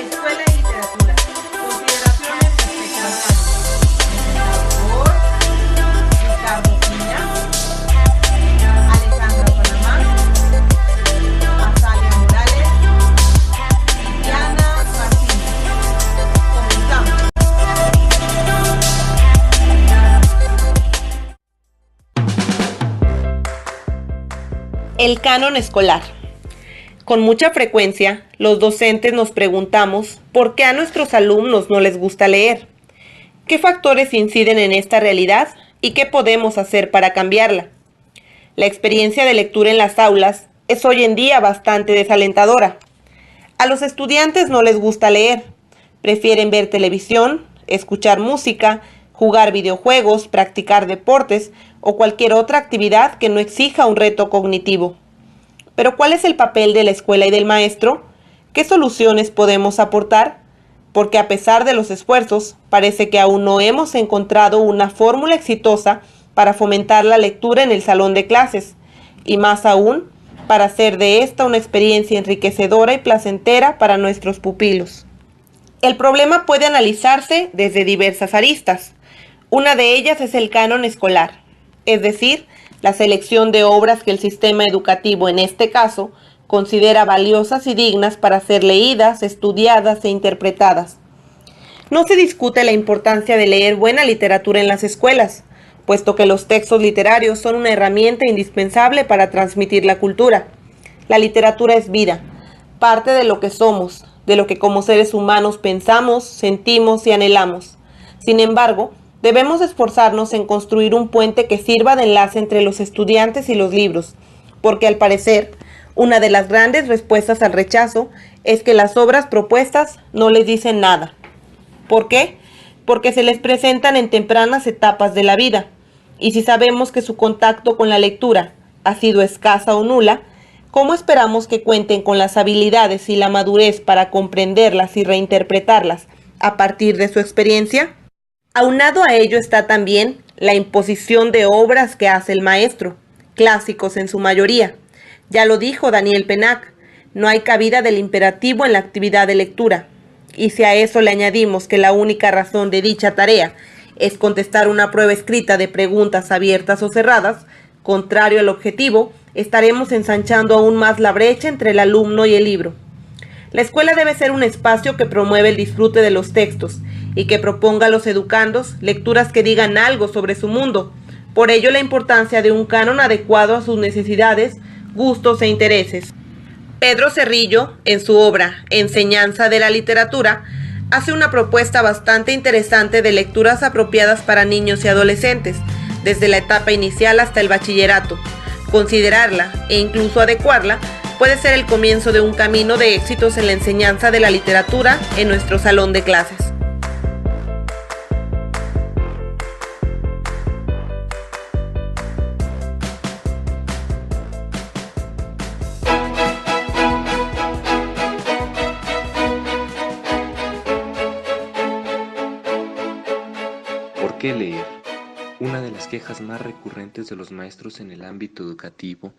Escuela de Literatura. Consideraciones respecto al canon. Presentado por Ricardo Piña, Alejandra Panamá, Azalia Morales y Diana Martínez. Comenzamos. El canon escolar. Con mucha frecuencia, los docentes nos preguntamos por qué a nuestros alumnos no les gusta leer, qué factores inciden en esta realidad y qué podemos hacer para cambiarla. La experiencia de lectura en las aulas es hoy en día bastante desalentadora. A los estudiantes no les gusta leer, prefieren ver televisión, escuchar música, jugar videojuegos, practicar deportes o cualquier otra actividad que no exija un reto cognitivo. Pero ¿cuál es el papel de la escuela y del maestro? ¿Qué soluciones podemos aportar? Porque a pesar de los esfuerzos, parece que aún no hemos encontrado una fórmula exitosa para fomentar la lectura en el salón de clases, y más aún, para hacer de esta una experiencia enriquecedora y placentera para nuestros pupilos. El problema puede analizarse desde diversas aristas. Una de ellas es el canon escolar, es decir, la selección de obras que el sistema educativo, en este caso, considera valiosas y dignas para ser leídas, estudiadas e interpretadas. No se discute la importancia de leer buena literatura en las escuelas, puesto que los textos literarios son una herramienta indispensable para transmitir la cultura. La literatura es vida, parte de lo que somos, de lo que como seres humanos pensamos, sentimos y anhelamos. Sin embargo, debemos esforzarnos en construir un puente que sirva de enlace entre los estudiantes y los libros, porque al parecer, una de las grandes respuestas al rechazo es que las obras propuestas no les dicen nada. ¿Por qué? Porque se les presentan en tempranas etapas de la vida, y si sabemos que su contacto con la lectura ha sido escasa o nula, ¿cómo esperamos que cuenten con las habilidades y la madurez para comprenderlas y reinterpretarlas a partir de su experiencia? Aunado a ello está también la imposición de obras que hace el maestro, clásicos en su mayoría. Ya lo dijo Daniel Pennac, no hay cabida del imperativo en la actividad de lectura. Y si a eso le añadimos que la única razón de dicha tarea es contestar una prueba escrita de preguntas abiertas o cerradas, contrario al objetivo, estaremos ensanchando aún más la brecha entre el alumno y el libro. La escuela debe ser un espacio que promueve el disfrute de los textos y que proponga a los educandos lecturas que digan algo sobre su mundo. Por ello, la importancia de un canon adecuado a sus necesidades, gustos e intereses. Pedro Cerrillo, en su obra Enseñanza de la Literatura, hace una propuesta bastante interesante de lecturas apropiadas para niños y adolescentes, desde la etapa inicial hasta el bachillerato. Considerarla e incluso adecuarla puede ser el comienzo de un camino de éxitos en la enseñanza de la literatura en nuestro salón de clases. ¿Por qué leer? Una de las quejas más recurrentes de los maestros en el ámbito educativo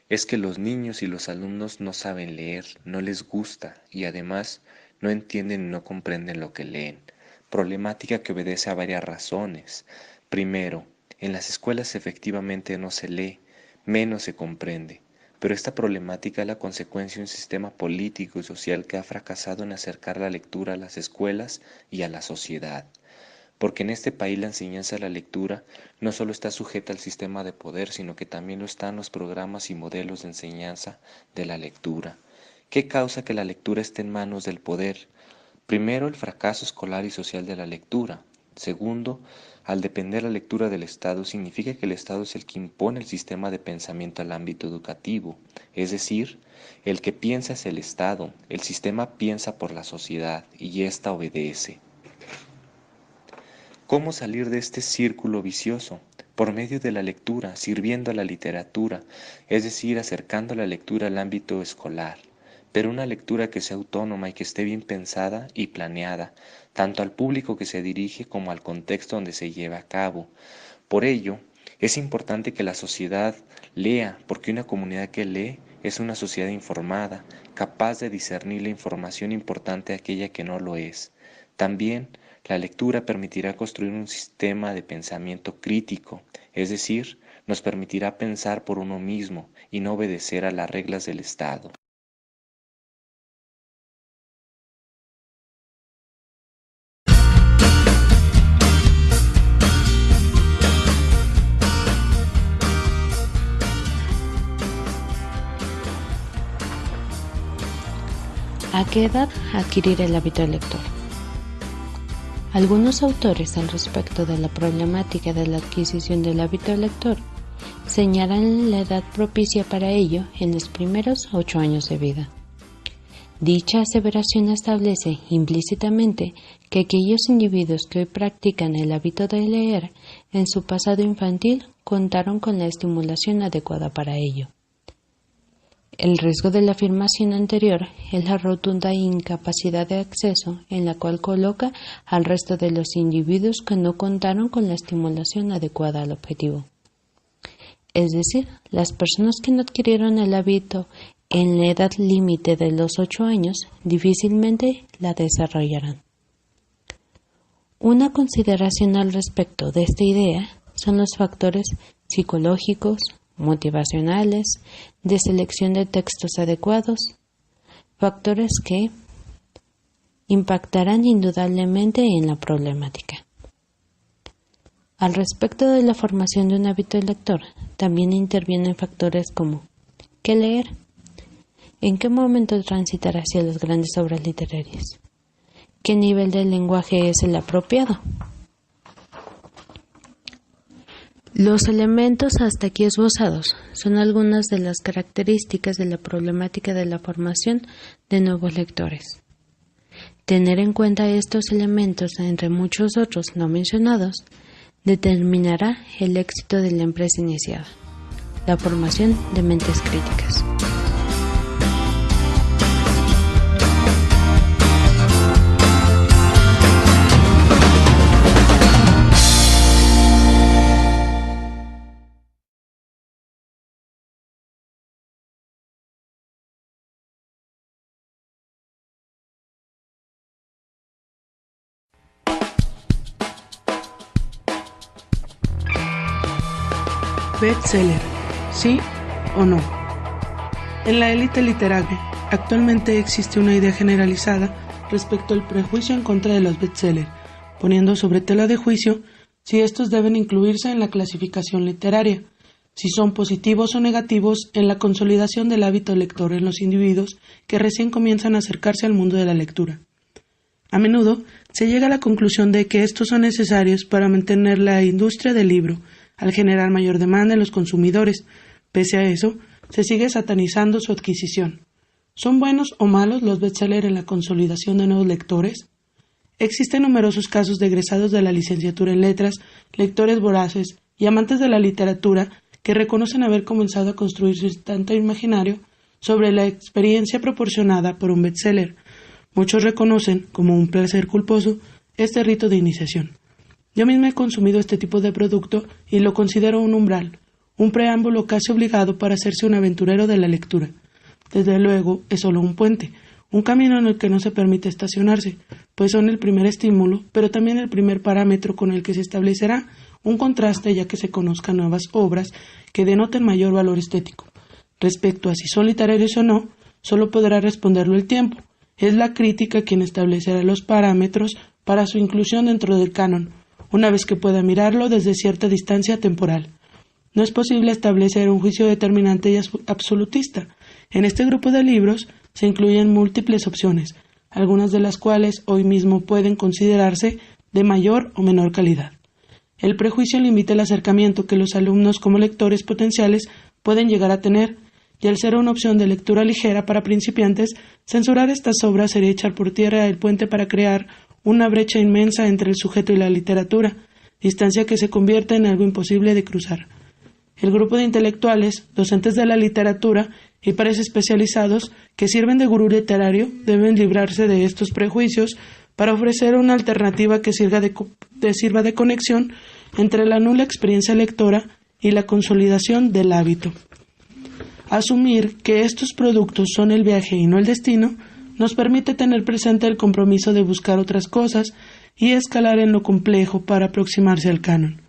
es que los niños y los alumnos no saben leer, no les gusta y además no entienden y no comprenden lo que leen, problemática que obedece a varias razones. Primero, en las escuelas efectivamente no se lee, menos se comprende, pero esta problemática es la consecuencia de un sistema político y social que ha fracasado en acercar la lectura a las escuelas y a la sociedad. Porque en este país la enseñanza de la lectura no solo está sujeta al sistema de poder, sino que también lo están los programas y modelos de enseñanza de la lectura. ¿Qué causa que la lectura esté en manos del poder? Primero, el fracaso escolar y social de la lectura. Segundo, al depender la lectura del Estado, significa que el Estado es el que impone el sistema de pensamiento al ámbito educativo. Es decir, el que piensa es el Estado, el sistema piensa por la sociedad y ésta obedece. ¿Cómo salir de este círculo vicioso? Por medio de la lectura, sirviendo a la literatura, es decir, acercando la lectura al ámbito escolar. pero una lectura que sea autónoma y que esté bien pensada y planeada, tanto al público que se dirige como al contexto donde se lleva a cabo. Por ello, es importante que la sociedad lea, porque una comunidad que lee es una sociedad informada, capaz de discernir la información importante de aquella que no lo es. También, la lectura permitirá construir un sistema de pensamiento crítico, es decir, nos permitirá pensar por uno mismo y no obedecer a las reglas del Estado. ¿A qué edad adquirir el hábito lector? Algunos autores al respecto de la problemática de la adquisición del hábito lector señalan la edad propicia para ello en los primeros 8 años de vida. Dicha aseveración establece implícitamente que aquellos individuos que hoy practican el hábito de leer en su pasado infantil contaron con la estimulación adecuada para ello. El riesgo de la afirmación anterior es la rotunda incapacidad de acceso en la cual coloca al resto de los individuos que no contaron con la estimulación adecuada al objetivo. Es decir, las personas que no adquirieron el hábito en la edad límite de los 8 años difícilmente la desarrollarán. Una consideración al respecto de esta idea son los factores psicológicos, motivacionales, de selección de textos adecuados, factores que impactarán indudablemente en la problemática. Al respecto de la formación de un hábito lector, también intervienen factores como ¿qué leer? ¿En qué momento transitar hacia las grandes obras literarias? ¿Qué nivel de lenguaje es el apropiado? Los elementos hasta aquí esbozados son algunas de las características de la problemática de la formación de nuevos lectores. Tener en cuenta estos elementos, entre muchos otros no mencionados, determinará el éxito de la empresa iniciada, la formación de mentes críticas. Bestseller, ¿sí o no? En la élite literaria, actualmente existe una idea generalizada respecto al prejuicio en contra de los bestsellers, poniendo sobre tela de juicio si estos deben incluirse en la clasificación literaria, si son positivos o negativos en la consolidación del hábito lector en los individuos que recién comienzan a acercarse al mundo de la lectura. A menudo se llega a la conclusión de que estos son necesarios para mantener la industria del libro, al generar mayor demanda en los consumidores. Pese a eso, se sigue satanizando su adquisición. ¿Son buenos o malos los bestsellers en la consolidación de nuevos lectores? Existen numerosos casos de egresados de la licenciatura en letras, lectores voraces y amantes de la literatura que reconocen haber comenzado a construir su instante imaginario sobre la experiencia proporcionada por un bestseller. Muchos reconocen, como un placer culposo, este rito de iniciación. Yo mismo he consumido este tipo de producto y lo considero un umbral, un preámbulo casi obligado para hacerse un aventurero de la lectura. Desde luego, es solo un puente, un camino en el que no se permite estacionarse, pues son el primer estímulo, pero también el primer parámetro con el que se establecerá un contraste ya que se conozcan nuevas obras que denoten mayor valor estético. Respecto a si son literarios o no, solo podrá responderlo el tiempo. Es la crítica quien establecerá los parámetros para su inclusión dentro del canon, una vez que pueda mirarlo desde cierta distancia temporal. No es posible establecer un juicio determinante y absolutista. En este grupo de libros se incluyen múltiples opciones, algunas de las cuales hoy mismo pueden considerarse de mayor o menor calidad. El prejuicio limita el acercamiento que los alumnos como lectores potenciales pueden llegar a tener, y al ser una opción de lectura ligera para principiantes, censurar estas obras sería echar por tierra el puente para crear una brecha inmensa entre el sujeto y la literatura, distancia que se convierte en algo imposible de cruzar. El grupo de intelectuales, docentes de la literatura, y pares especializados que sirven de gurú literario deben librarse de estos prejuicios para ofrecer una alternativa que sirva de conexión entre la nula experiencia lectora y la consolidación del hábito. Asumir que estos productos son el viaje y no el destino nos permite tener presente el compromiso de buscar otras cosas y escalar en lo complejo para aproximarse al canon.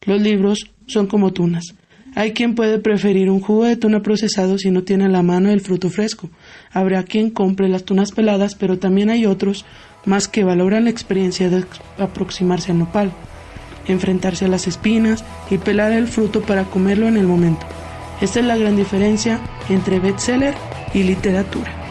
Los libros son como tunas. Hay quien puede preferir un jugo de tuna procesado si no tiene a la mano el fruto fresco. Habrá quien compre las tunas peladas, pero también hay otros más que valoran la experiencia de aproximarse al nopal, enfrentarse a las espinas y pelar el fruto para comerlo en el momento. Esta es la gran diferencia entre bestseller y literatura.